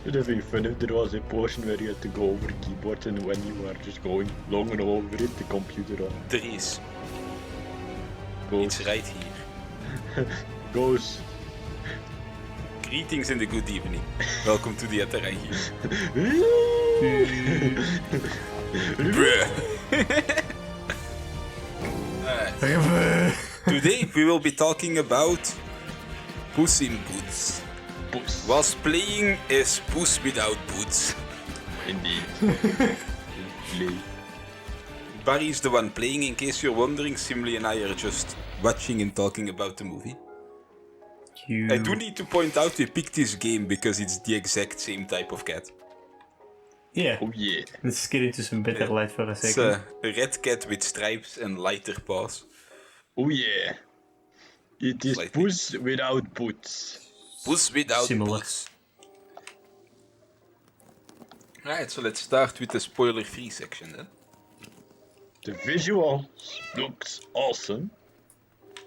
It would have been fun if there was a portion where you had to go over keyboards and when you were just going long and over it, the computer on. There is. Goes. It's right here. Goes. Greetings and a good evening. Welcome to the atarangi. Today we will be talking about Puss in Boots. Puss. Was playing as Puss without boots. Indeed. Play. Barry is the one playing, in case you're wondering. Simly and I are just watching and talking about the movie. I do need to point out we picked this game because it's the exact same type of cat. Yeah. Oh yeah. Let's get into some better light for a It's second. a red cat with stripes and lighter paws. Oh yeah. It is Slightly. Puss without boots. Puss without Similar. boots. Alright, so let's start with the spoiler-free section then. The visuals looks awesome.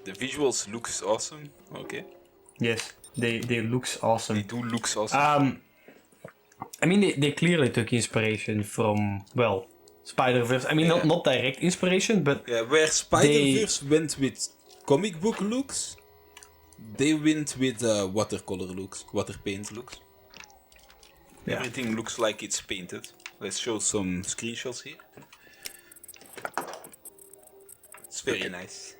The visuals looks awesome. Okay. Yes, they looks They awesome. do looks awesome. I mean, they clearly took inspiration from, well, Spider-Verse. I mean, not direct inspiration, but Yeah, where Spider-Verse went with comic book looks, they went with watercolor looks, water paint looks. Yeah. Everything looks like it's painted. Let's show some screenshots here. It's very nice.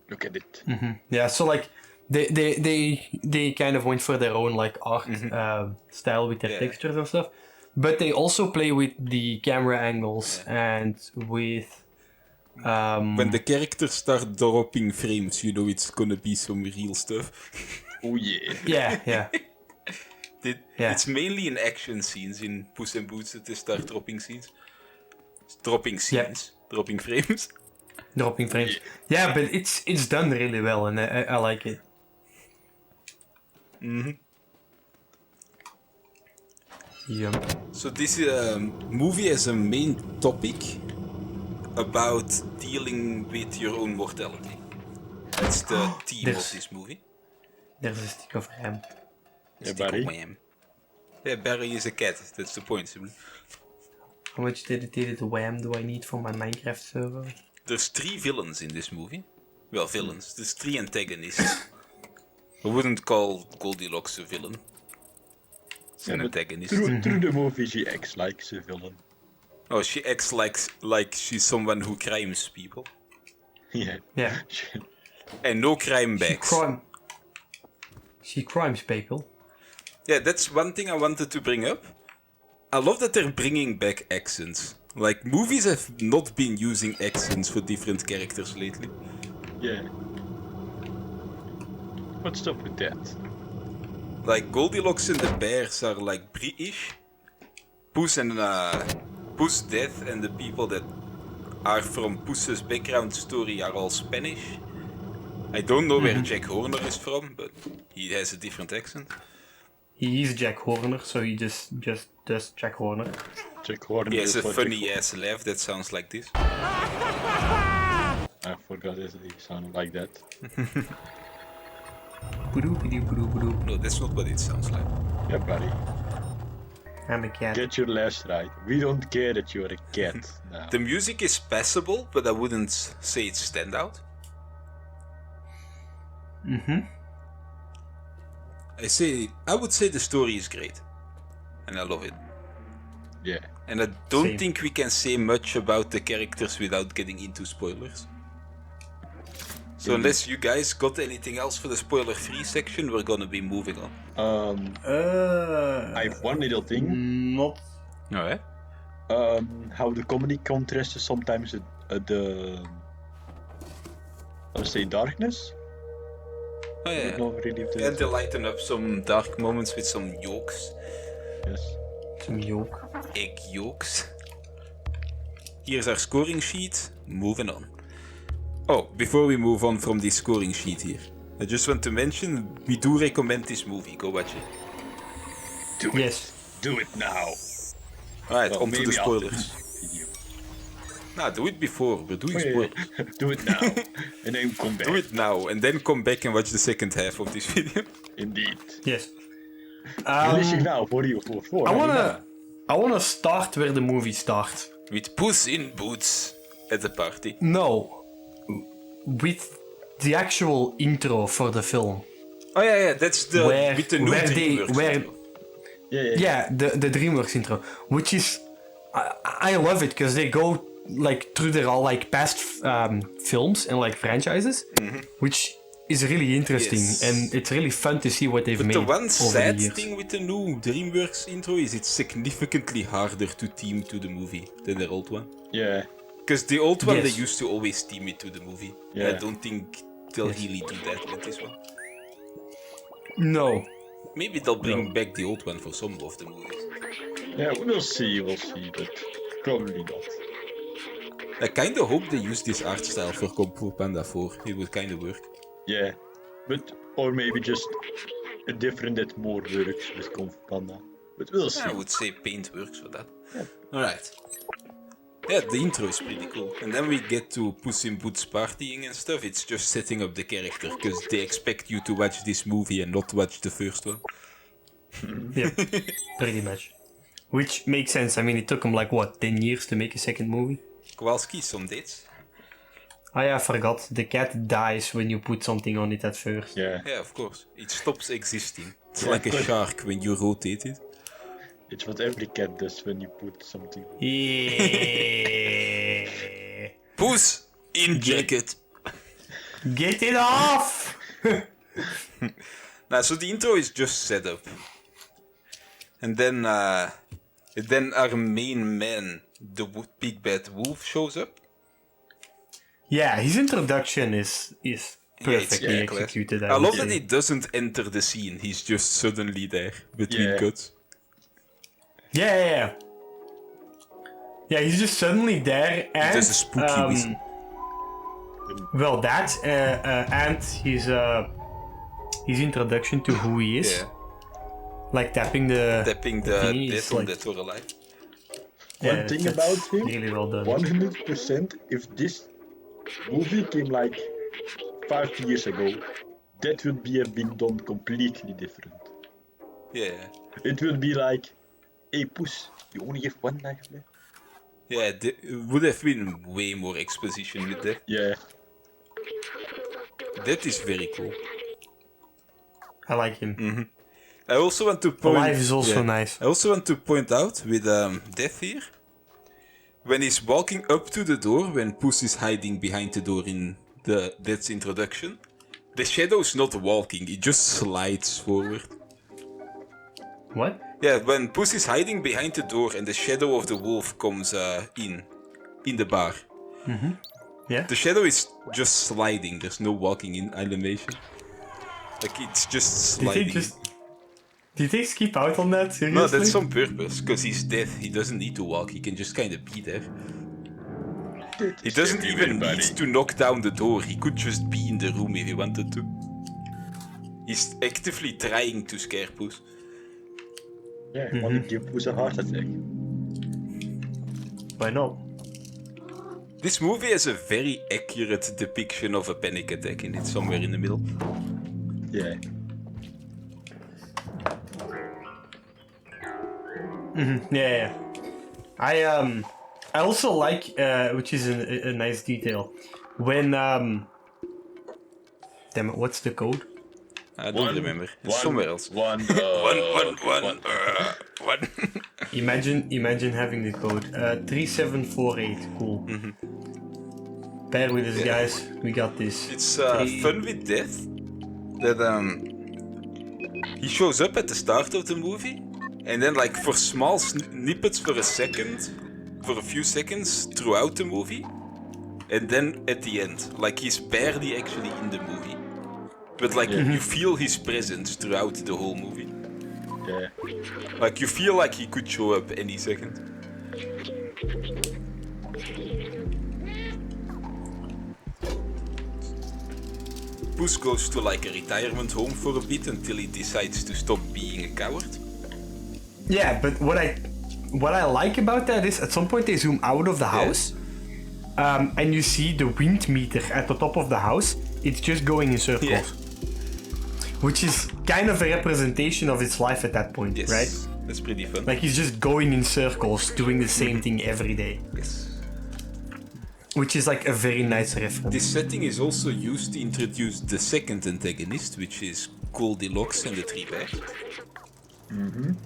Look at it. yeah. So like, they kind of went for their own like art style with their Yeah. textures and stuff, but they also play with the camera angles and with. When the characters start dropping frames, you know it's gonna be some real stuff. Oh yeah. Yeah. Yeah. It's mainly in action scenes in Puss in Boots that they start dropping scenes. Dropping scenes. Dropping frames. Dropping frames. Yeah, but it's done really well, and I like it. Yeah. So this movie has a main topic about dealing with your own mortality. That's the theme of There's- this movie. There's a stick of ham. Yeah, Stick of Barry. wham. Yeah, Barry is a cat. That's the point, simply. How much dedicated wham do I need for my Minecraft server? There's 3 villains in this movie. Well, villains. There's 3 antagonists. I wouldn't call Goldilocks a villain. It's an antagonist. Through the movie, she acts like a villain. Oh, she acts like she's someone who crimes people. Yeah. Yeah. And no crime backs. She crimes people. Yeah, that's one thing I wanted to bring up. I love that they're bringing back accents. Like, movies have not been using accents for different characters lately. Yeah. What's up with that? Like, Goldilocks and the Bears are like British. Puss and Puss Death and the people that are from Puss's background story are all Spanish. I don't know where Jack Horner is from, but he has a different accent. He is Jack Horner, so he just does Jack Horner. Jack Horner. He has a is what funny ass laugh that sounds like this. I forgot that he sounded like that. No, that's not what it sounds like. Yeah, buddy. I'm a cat. Get your last right. We don't care that you're a cat now. The music is passable, but I wouldn't say it's standout. I would say the story is great. And I love it. Yeah. And I don't Same. think we can say much about the characters without getting into spoilers. So unless you guys got anything else for the spoiler-free section, we're gonna be moving on. I have one little thing. Not. Alright. How the comedy contrasts sometimes the let's say darkness. Oh I yeah. don't know really if And they lighten up some dark moments with some yolks. yes. Some yolk. Egg yolks. Here's our scoring sheet. Moving on. Oh, before we move on from this scoring sheet here, I just want to mention we do recommend this movie. Go watch it. Do it. Yes. Do it now. Alright, Well, on to the maybe after spoilers. this video. Nah, do it before. We're doing Oh, yeah, spoilers. yeah. Do it now. And then come back. Do it now and then come back and watch the second half of this video. Indeed. Yes. Releasing now for you for I wanna start where the movie starts. With Puss in Boots at the party. No, with the actual intro for the film. Oh yeah, that's the with the new DreamWorks intro. Yeah, the DreamWorks intro, which is I love it because they go like through their all like past films and like franchises, which is really interesting and it's really fun to see what they've made. The one over sad the years. thing with the new DreamWorks intro is it's significantly harder to theme to the movie than the old one. Yeah. Because the old one they used to always theme it to the movie. Yeah. I don't think they'll really do that with this one. No. Maybe they'll bring back the old one for some of the movies. Yeah, we'll see, but probably not. I kinda hope they use this art style for Kung Fu Panda 4. It would kinda work. Yeah, but or maybe just a different that more works with Kung Fu Panda. But we'll see. I would say paint works for that. Yeah. Alright. Yeah, the intro is pretty cool. And then we get to Puss in Boots partying and stuff. It's just setting up the character, because they expect you to watch this movie and not watch the first one. Yeah, pretty much. Which makes sense. I mean, it took them like, what, 10 years to make a second movie? Kowalski, some dates. I forgot. The cat dies when you put something on it at first. Yeah. Yeah, of course. It stops existing. It's like a shark when you rotate it. It's what every cat does when you put something. Yeah. Puss in jacket. Get it off! Now, so the intro is just set up. And then our main man, the big bad wolf, shows up. Yeah, his introduction is perfectly executed. I love that he doesn't enter the scene. He's just suddenly there between cuts. Yeah, he's just suddenly there and... There's a spooky whistle. Well, that and his introduction to who he is. Yeah. Like tapping the dead is on like, Dead or Alive. One thing about him, really well done. 100%, if this movie came like 5 years ago, that would have been done completely different. Yeah. It would be like, hey Puss, you only have one life left. Yeah, it would have been way more exposition with that. Yeah. That is very cool. I like him. I also want to point... Alive is also nice. I also want to point out with Death here, when he's walking up to the door, when Puss is hiding behind the door in Death's introduction, the shadow's not walking, it just slides forward. What? Yeah, when Puss is hiding behind the door and the shadow of the wolf comes in the bar. Yeah. The shadow is just sliding, there's no walking in animation. Like, it's just sliding. Did they skip out on that? Seriously? No, that's on purpose, because he's dead. He doesn't need to walk, he can just kind of be there. He doesn't even need to knock down the door, he could just be in the room if he wanted to. He's actively trying to scare Puss. Yeah, I want to give Puss a heart attack. Why not? This movie has a very accurate depiction of a panic attack in it, somewhere in the middle. Yeah. Yeah. I also like, which is a nice detail, when damn it, what's the code? I don't remember. It's somewhere else. One. Imagine having the code 3748. Cool. Bear with us, guys. We got this. It's fun with Death that he shows up at the start of the movie, and then like for small snippets for a few seconds throughout the movie, and then at the end, like he's barely actually in the movie, but like you feel his presence throughout the whole movie. Yeah. Like you feel like he could show up any second. Puss goes to like a retirement home for a bit until he decides to stop being a coward. Yeah, but what I like about that is at some point they zoom out of the house, and you see the wind meter at the top of the house. It's just going in circles. Yeah. which is kind of a representation of his life at that point, Yes, right? that's pretty fun. Like he's just going in circles, doing the same thing every day, Yes. which is like a very nice reference. This setting is also used to introduce the second antagonist, which is Goldilocks and the Three Bears.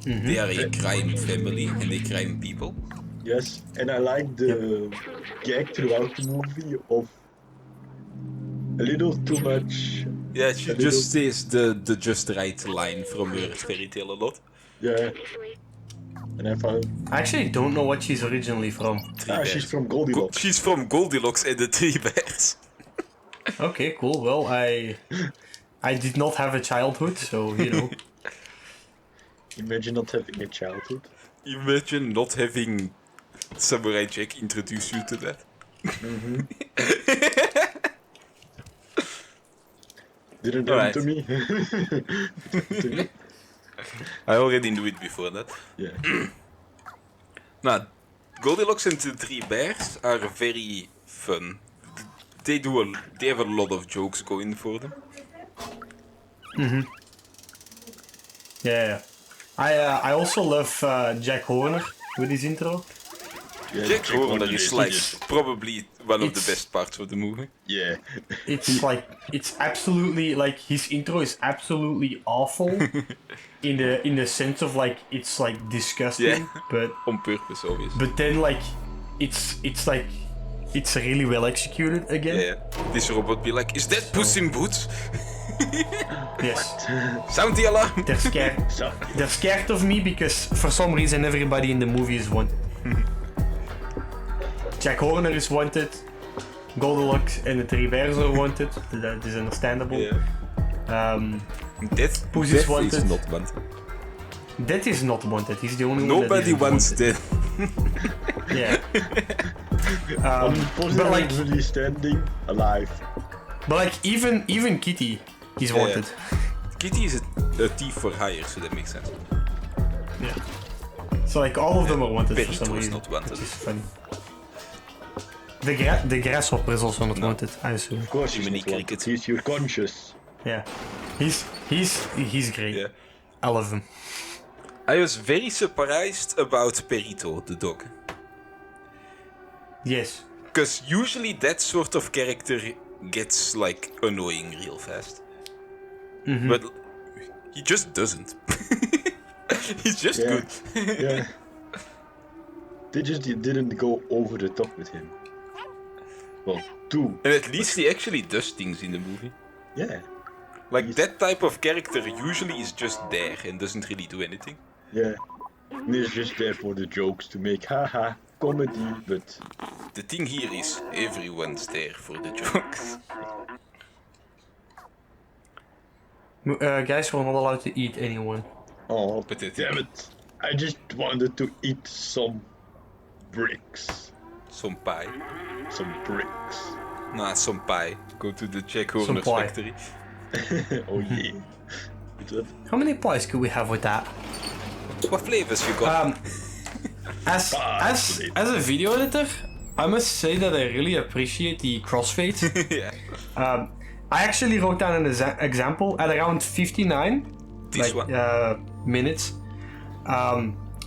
They are a crime family and a crime people. Yes, and I like the gag throughout the movie of a little too much. Yeah, she just says the just right line from her fairy tale a lot. Yeah. And I found I actually don't know what she's originally from. she's from Goldilocks. She's from Goldilocks and the Three Bears. Okay, cool. Well, I did not have a childhood, so you know. Imagine not having a childhood. Imagine not having Samurai Jack introduce you to that. Didn't happen Alright. to me. To me. I already knew it before that. Yeah. Now, Goldilocks and the Three Bears are very fun. They have a lot of jokes going for them. Yeah. I also love Jack Horner with his intro. Yeah, Jack Horner is like just- probably one of the It's- best parts of the movie. Yeah. It's absolutely like his intro is absolutely awful in the sense of like it's like disgusting, Yeah. but On purpose, obviously. but then like it's like it's really well executed again. Yeah, this robot be like, is that Puss in Boots? Yes. Sound the alarm! They're scared. So, They're scared of me because for some reason everybody in the movie is wanted. Jack Horner is wanted. Goldilocks and the Three Bears are wanted. That is understandable. Yeah. Death, Puss Death is wanted. is not wanted. That is not wanted. He's the only one that Nobody isn't wants wanted. Death. Yeah. positively but like, standing alive. but like even Kitty, he's Yeah. wanted. Kitty is a thief for hire, so that makes sense. Yeah. So like all of them are wanted for some Perito is reason. not wanted. Which is funny. The grasshopper is also not wanted, I assume. Of course, he's Jiminy not wanted. Cricket. He's your conscious. Yeah. He's great. Yeah. I love him. I was very surprised about Perito, the dog. Yes. Because usually that sort of character gets like annoying real fast. But he just doesn't. He's just Yeah. good. Yeah. They just didn't go over the top with him. Well, two. And at least he actually does things in the movie. Yeah. Like that type of character usually is just there and doesn't really do anything. Yeah. And he's just there for the jokes to make haha comedy, but The thing here is everyone's there for the jokes. Guys, we're not allowed to eat anyone. oh, Pathetic. damn it! I just wanted to eat some bricks. Some pie. Some bricks. Nah, some pie. Go to the Jack Horner pie. factory. Oh yeah. That? How many pies could we have with that? What flavors you got? As a video editor, I must say that I really appreciate the crossfade. Yeah. I actually wrote down an example at around 59 This one. minutes.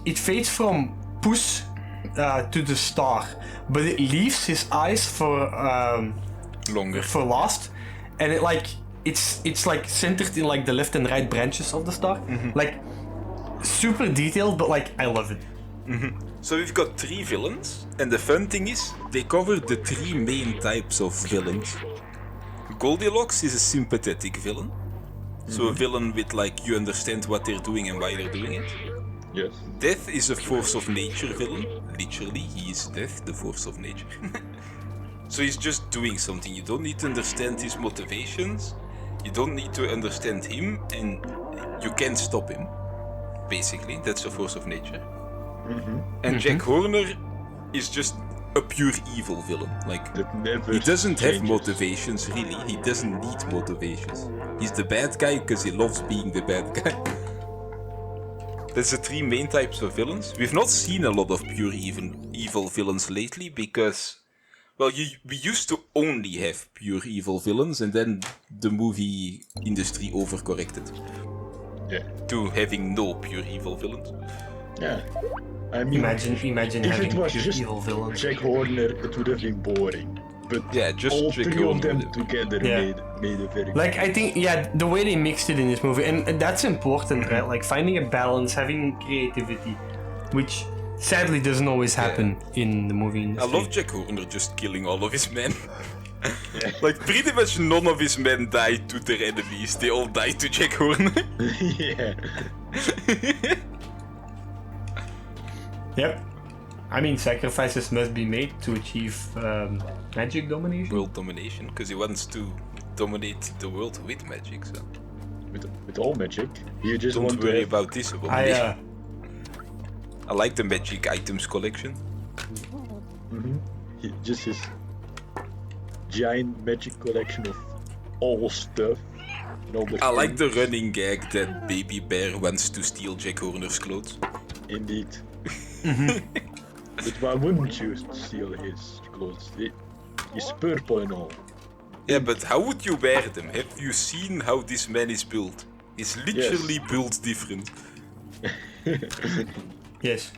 It fades from Puss to the star, but it leaves his eyes Longer. for last, and it's like centered in like the left and right branches of the star, like super detailed, but like I love it. So we've got 3 villains, and the fun thing is, they cover the 3 main types of villains. Goldilocks is a sympathetic villain. So a villain with like, you understand what they're doing and why they're doing it. Yes. Death is a force of nature villain. Literally, he is death, the force of nature. So he's just doing something. You don't need to understand his motivations. You don't need to understand him, and you can't stop him. Basically, that's a force of nature. And Jack Horner is just a pure evil villain. Like, That never he doesn't have changes. motivations, really. He doesn't need motivations. He's the bad guy because he loves being the bad guy. That's the 3 main types of villains. We've not seen a lot of pure evil villains lately because Well, we used to only have pure evil villains, and then the movie industry overcorrected Yeah. to having no pure evil villains. Yeah. I mean, Imagine if having it was pure just evil villains. Jack Horner, it would have been boring. But Yeah, just all Jack three of Horner them would have- together Yeah. made a very Like, I think, yeah, the way they mixed it in this movie, and that's important, right? Like, finding a balance, having creativity, which sadly doesn't always happen in the movie I industry. love Jack Horner just killing all of his men. Like, pretty much none of his men died to their enemies, they all died to Jack Horner. yeah. Yep. I mean, sacrifices must be made to achieve magic domination. World domination, because he wants to dominate the world with magic, so. With all magic, you just Don't want worry to have, about this one. I like the magic items collection. just his giant magic collection of all stuff. And all the I like things. the running gag that Baby Bear wants to steal Jack Horner's clothes. Indeed. But why wouldn't you steal his clothes? He's purple and all. Yeah, but how would you wear them? Have you seen how this man is built? He's literally built different. Yes.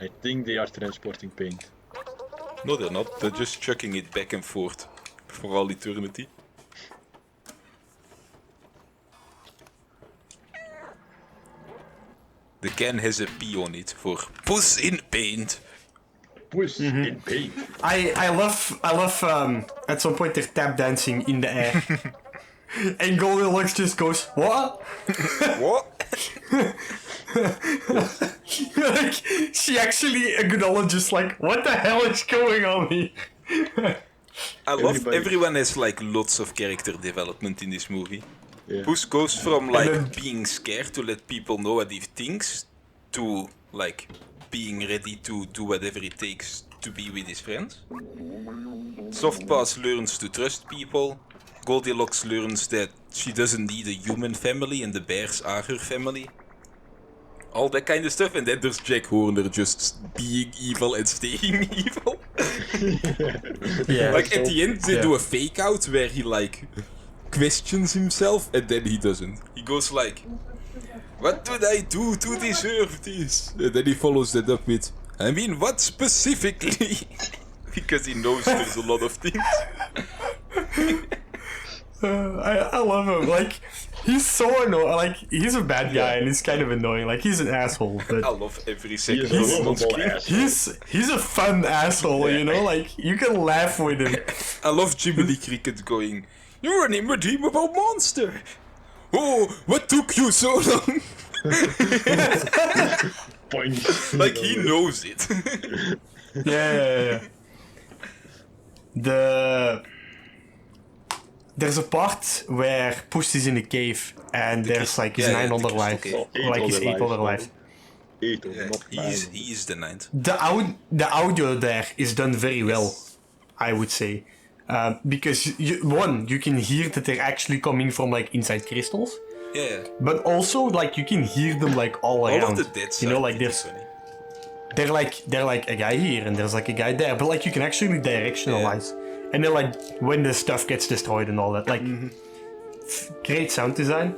I think they are transporting paint. No, they're not. They're just chucking it back and forth for all eternity. The can has a P on it for Puss in Paint. Puss in paint. I love at some point they're tap dancing in the air. And Goldilocks just goes, what? What? Like, she actually acknowledges, like, what the hell is going on here? I love Everybody- everyone has like lots of character development in this movie. Yeah. Puss goes from like then- being scared to let people know what he thinks to like being ready to do whatever it takes to be with his friends. Softpass learns to trust people. Goldilocks learns that she doesn't need a human family and the bears are her family. All that kind of stuff, and then there's Jack Horner just being evil and staying evil. Yeah. Like at the end, they Yeah. do a fake out where he like questions himself, and then he doesn't. He goes like, "What did I do to deserve this?" And then he follows that up with, "I mean, what specifically?" Because he knows there's a lot of things. I love him. Like, he's so annoying. Like, he's a bad guy and he's kind of annoying. Like, he's an asshole, I but love every He second is of a him on lovable screen. asshole. he's a fun asshole, you know? Like, you can laugh with him. I love Jiminy Cricket going, "You're an irredeemable monster! Oh, what took you so long?" Point. Like, he knows it. Yeah. There's a part where Puss is in a cave and there's like his yeah, 9 the other crystal lives. cave. Oh, Like his 8 other lives. 8 of Yeah, them, not he's 9. he's the ninth. The audio there is done very well, I would say. Because you can hear that they're actually coming from like inside crystals, Yeah. but also like you can hear them like all around. All of the deaths you know, are like pretty there's funny. they're like a guy here and there's like a guy there, but like you can actually directionalize. And then like when the stuff gets destroyed and all that, like great sound design.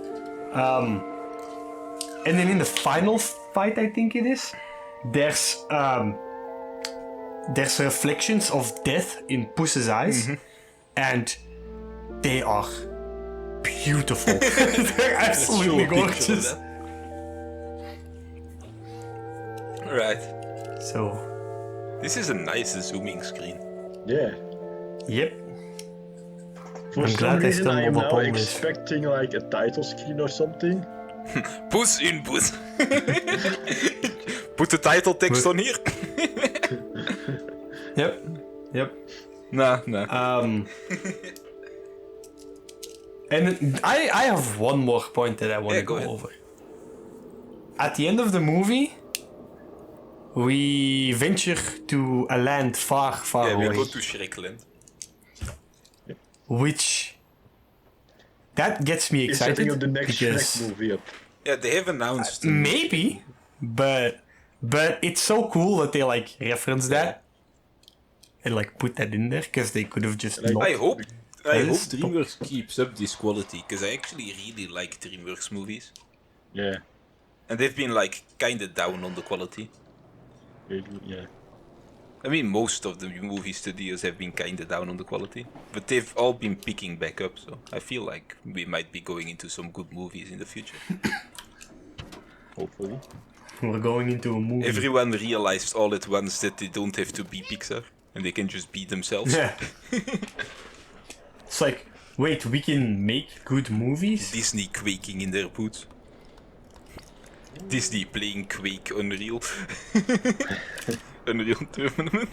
And then in the final fight, I think it is, there's reflections of death in Puss's eyes, and they are beautiful. They're absolutely Show a picture of gorgeous. that. Alright. So, This is a nice zooming screen. Yeah. yep. For I'm some glad they reason, I am stumbled now upon this. expecting like a title screen or something. Puss in Puss. Put the title text on here. Yep. Nah. And I have one more point that I want Yeah, to go go ahead. over. At the end of the movie, we venture to a land far, far Yeah, we away, go to Shrekland. which that gets me It's setting excited up the next because Shrek movie up. Yeah, they have announced. maybe, but But it's so cool that they like reference that and like put that in there because they could have just Like, not. I hope is DreamWorks keeps up this quality, because I actually really like DreamWorks movies. Yeah. And they've been like kinda down on the quality. Really, yeah. I mean, most of the movie studios have been kinda down on the quality, but they've all been picking back up, so I feel like we might be going into some good movies in the future. Hopefully. We're going into a movie. Everyone realized all at once that they don't have to be Pixar, and they can just be themselves. Yeah. It's like, wait, we can make good movies? Disney quaking in their boots. Disney playing Quake Unreal. Unreal Tournament.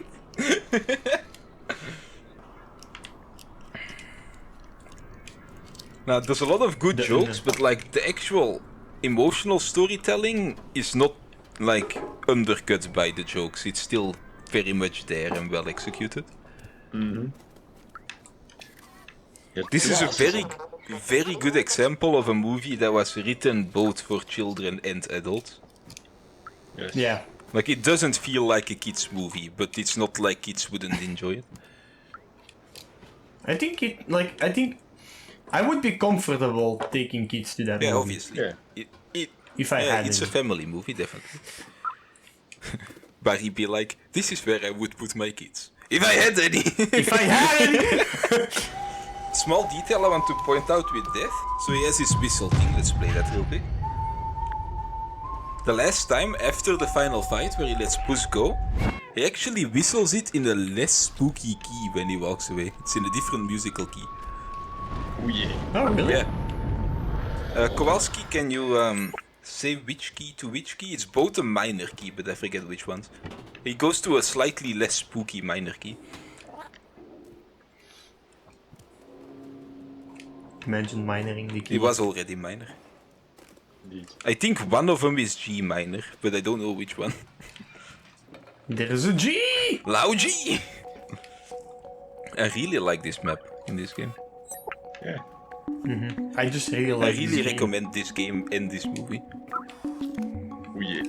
Now, there's a lot of good jokes, but like the actual emotional storytelling is not like undercut by the jokes. It's still very much there and well executed. Mm-hmm. Yeah, This is a class. very good example of a movie that was written both for children and adults. Yes. Yeah. Like, it doesn't feel like a kids movie, but it's not like kids wouldn't enjoy it. I think I would be comfortable taking kids to that Yeah, movie. obviously. Yeah. If I had it's a any. family movie, definitely. But he'd be like, this is where I would put my kids. If I had any! If I had any! Small detail I want to point out with Death. So he has his whistle thing, let's play that real quick. The last time, after the final fight, where he lets Puss go, he actually whistles it in a less spooky key when he walks away. It's in a different musical key. Oh yeah. Oh, really? Yeah. Kowalski, can you say which key to which key? It's both a minor key, but I forget which ones. He goes to a slightly less spooky minor key. Imagine minoring the key. He was already minor. Indeed. I think one of them is G minor, but I don't know which one. There is a G! Loud G! I really like this map in this game. Yeah. I just really I like really this game. recommend this game and this movie. Oh yeah.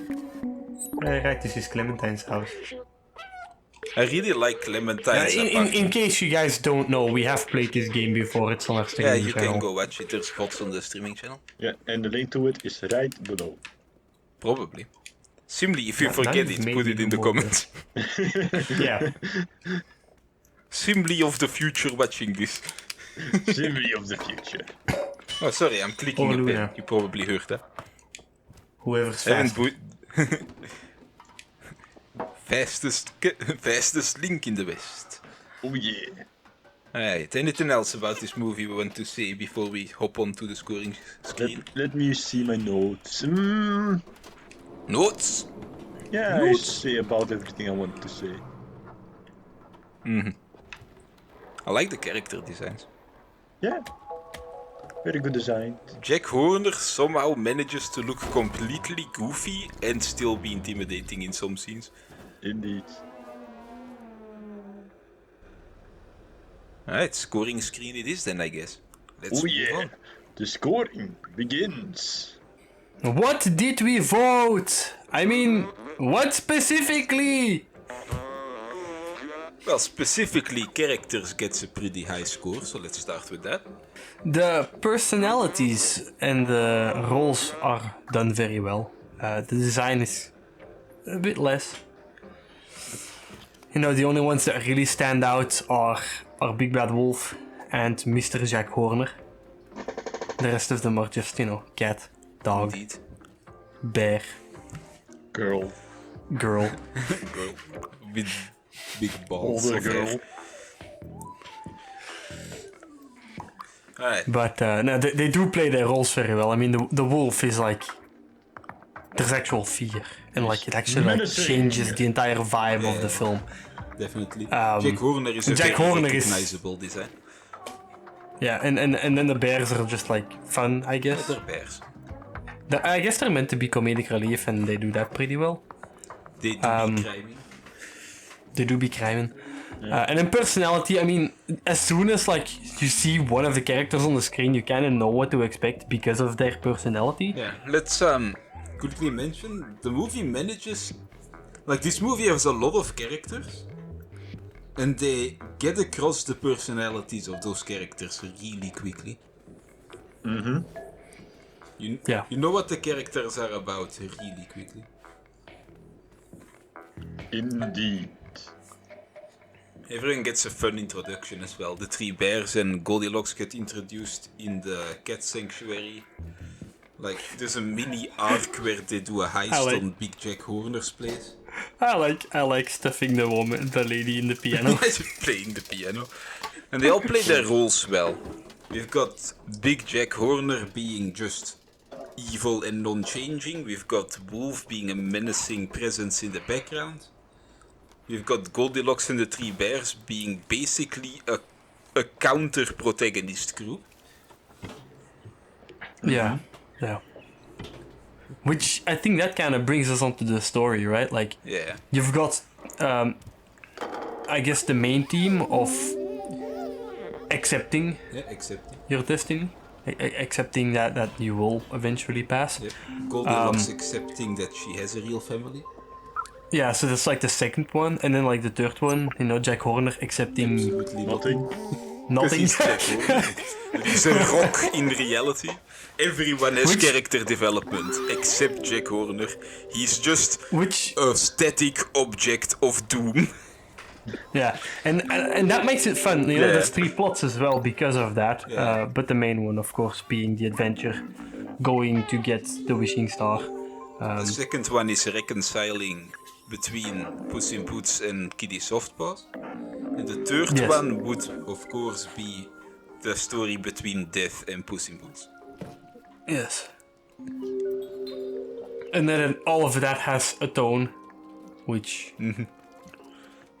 Right, this is Clementine's house. I really like Clementine's In apartment. case you guys don't know, we have played this game before. It's on our Yeah, streaming you channel. can go watch it. There's spots on the streaming channel. Yeah, and the link to it is right below. Probably. Simply, if you Now forget you've it, made put me it in the more comments. Yeah. Simply of the future watching this. Symphony of the future. Oh, sorry, I'm clicking Oh, a pen. Luna. You probably heard that. Whoever's Haven't fast. fastest link in the West. Oh yeah. Alright, anything else about this movie we want to say before we hop on to the scoring screen? Let me see my notes. Notes? Yeah, I say about everything I want to say. I like the character designs. Yeah. Very good design. Jack Horner somehow manages to look completely goofy and still be intimidating in some scenes. Indeed. Alright, scoring screen it is then, I guess. Let's Oh move yeah. on. The scoring begins. What did we vote? I mean, what specifically? Well, specifically, characters gets a pretty high score, so let's start with that. The personalities and the roles are done very well. The design is a bit less. You know, the only ones that really stand out are Big Bad Wolf and Mr. Jack Horner. The rest of them are just, you know, cat, dog, Indeed. bear, Girl. girl. Girl. With big balls Older of hair. girl. Alright. But no, they do play their roles very well. I mean, the wolf is like, there's actual fear, and like it actually like Menacing. changes the entire vibe of the film. Definitely. Jack Horner is a Jack very Horner is- recognizable design. Yeah, and then the bears are just like fun, I guess. They're bears. I guess they're meant to be comedic relief, and they do that pretty well. They do be criming. They do be criming. And in personality, I mean, as soon as like you see one of the characters on the screen, you kind of know what to expect because of their personality. Yeah, quickly mention, the movie manages... Like, this movie has a lot of characters, and they get across the personalities of those characters really quickly. Mm-hmm. You know what the characters are about really quickly. Indeed. Everyone gets a fun introduction as well. The three bears and Goldilocks get introduced in the cat sanctuary. Like, there's a mini arc where they do a heist on Big Jack Horner's place. I like stuffing the lady in the piano. Playing the piano. And they all play their roles well. We've got Big Jack Horner being just evil and non-changing. We've got Wolf being a menacing presence in the background. We've got Goldilocks and the Three Bears being basically a counter-protagonist group. Yeah. Which I think that kind of brings us onto the story, right? Like, you've got, I guess, the main theme of accepting your destiny, accepting that you will eventually pass. Yeah. Goldilocks accepting that she has a real family. Yeah, so that's like the second one, and then like the third one, Jack Horner accepting Absolutely Nothing. nothing. He's Jack Horner. He's a rock in reality. Everyone has character development except Jack Horner. He's just a static object of doom. Yeah, and that makes it fun. There's three plots as well because of that. Yeah. But the main one, of course, being the adventure, going to get the wishing star. The second one is reconciling between Puss in Boots and Kitty Softpaws. And the third one would, of course, be the story between Death and Puss in Boots. Yes. And then all of that has a tone, which... Mm-hmm.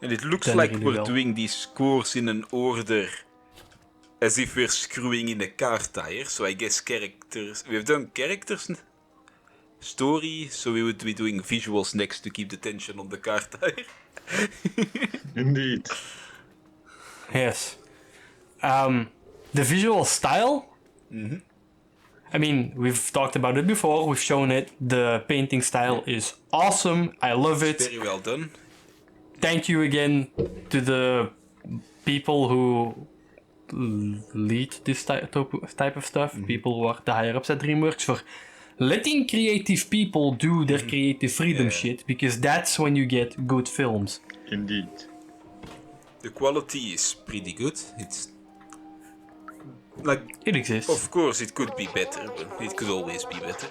And it looks like we're doing these scores in an order as if we're screwing in a car tire. So I guess characters... We've done characters, story, so we would be doing visuals next to keep the tension on the car tire. Indeed. Yes. The visual style? Mm-hmm. I mean, we've talked about it before, we've shown it. The painting style is awesome. I love it. Very well done. Thank you again to the people who lead this type of stuff. Mm-hmm. People who are the higher ups at DreamWorks for letting creative people do their creative freedom shit, because that's when you get good films. Indeed. The quality is pretty good. It's like it exists. Of course, it could be better, but it could always be better.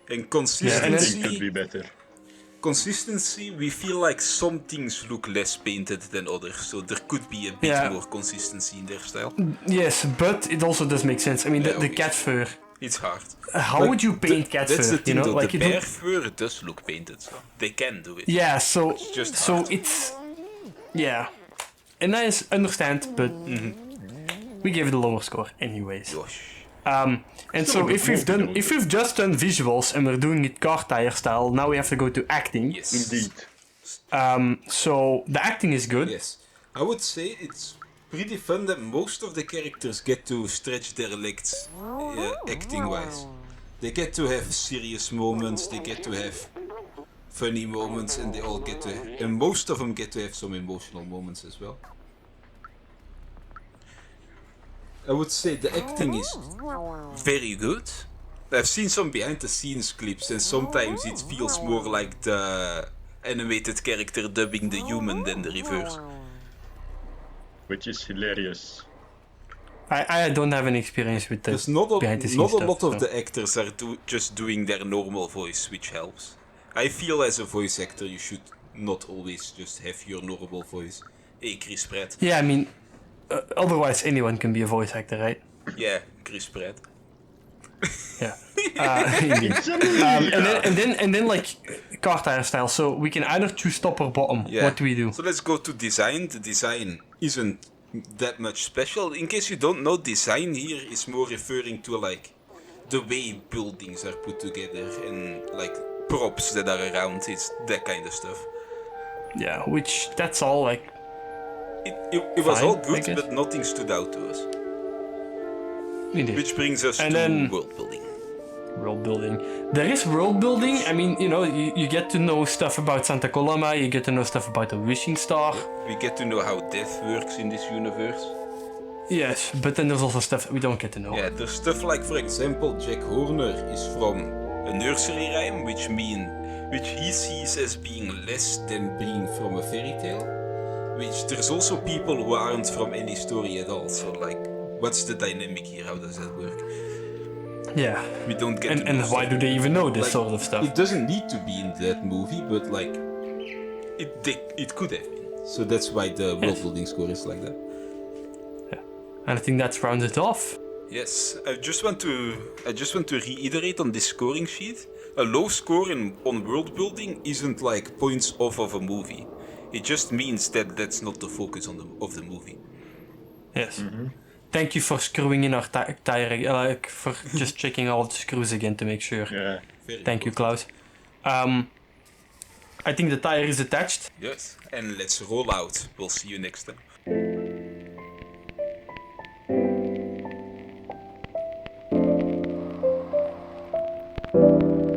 And consistency it could be better. Consistency, we feel like some things look less painted than others, so there could be a bit more consistency in their style. Yes, but it also does make sense. I mean, the cat fur. It's hard. How would you paint cat fur? That's the thing, though. Like the bear fur does look painted, so they can do it. Yeah, so it's just so hard. It's and I understand, but we gave it a lower score anyways. And so if we've just done visuals and we're doing it car tire style, now we have to go to acting. Yes. Indeed. So the acting is good. Yes. I would say it's pretty fun that most of the characters get to stretch their legs acting-wise. They get to have serious moments, they get to have funny moments, and they all get to... And most of them get to have some emotional moments as well. I would say the acting is very good. I've seen some behind-the-scenes clips, and sometimes it feels more like the animated character dubbing the human than the reverse. Which is hilarious. I don't have any experience with the behind-the-scenes not stuff. A lot of the actors are just doing their normal voice, which helps. I feel as a voice actor you should not always just have your normal voice. Hey, Chris Pratt. Yeah, I mean... otherwise, anyone can be a voice actor, right? Yeah, Chris Pratt. Yeah. And then like car tire style. So we can either choose top or bottom. Yeah. What do we do? So let's go to design. The design isn't that much special. In case you don't know, design here is more referring to like the way buildings are put together and like props that are around. It's that kind of stuff. Yeah, which that's all like. It was all good, but nothing stood out to us. Indeed. Which brings us to world building. world building. There is world building. I mean, you get to know stuff about Santa Coloma. You get to know stuff about the wishing star. We get to know how death works in this universe. Yes, but then there's also stuff we don't get to know. Yeah, there's stuff like, for example, Jack Horner is from a nursery rhyme, which he sees as being less than being from a fairy tale. Which there's also people who aren't from any story at all. So like, what's the dynamic here? How does that work? Yeah. We don't get. And why do they even know this sort of stuff? It doesn't need to be in that movie, but like, it could have been. So that's why the world building score is like that. And I think that's rounded off. Yes, I just want to reiterate on this scoring sheet. A low score on world building isn't like points off of a movie. It just means that that's not the focus of the movie. Yes. Mm-hmm. Thank you for screwing in our tire, for just checking all the screws again to make sure. Yeah. Thank you, Klaus. I think the tire is attached. Yes, and let's roll out. We'll see you next time.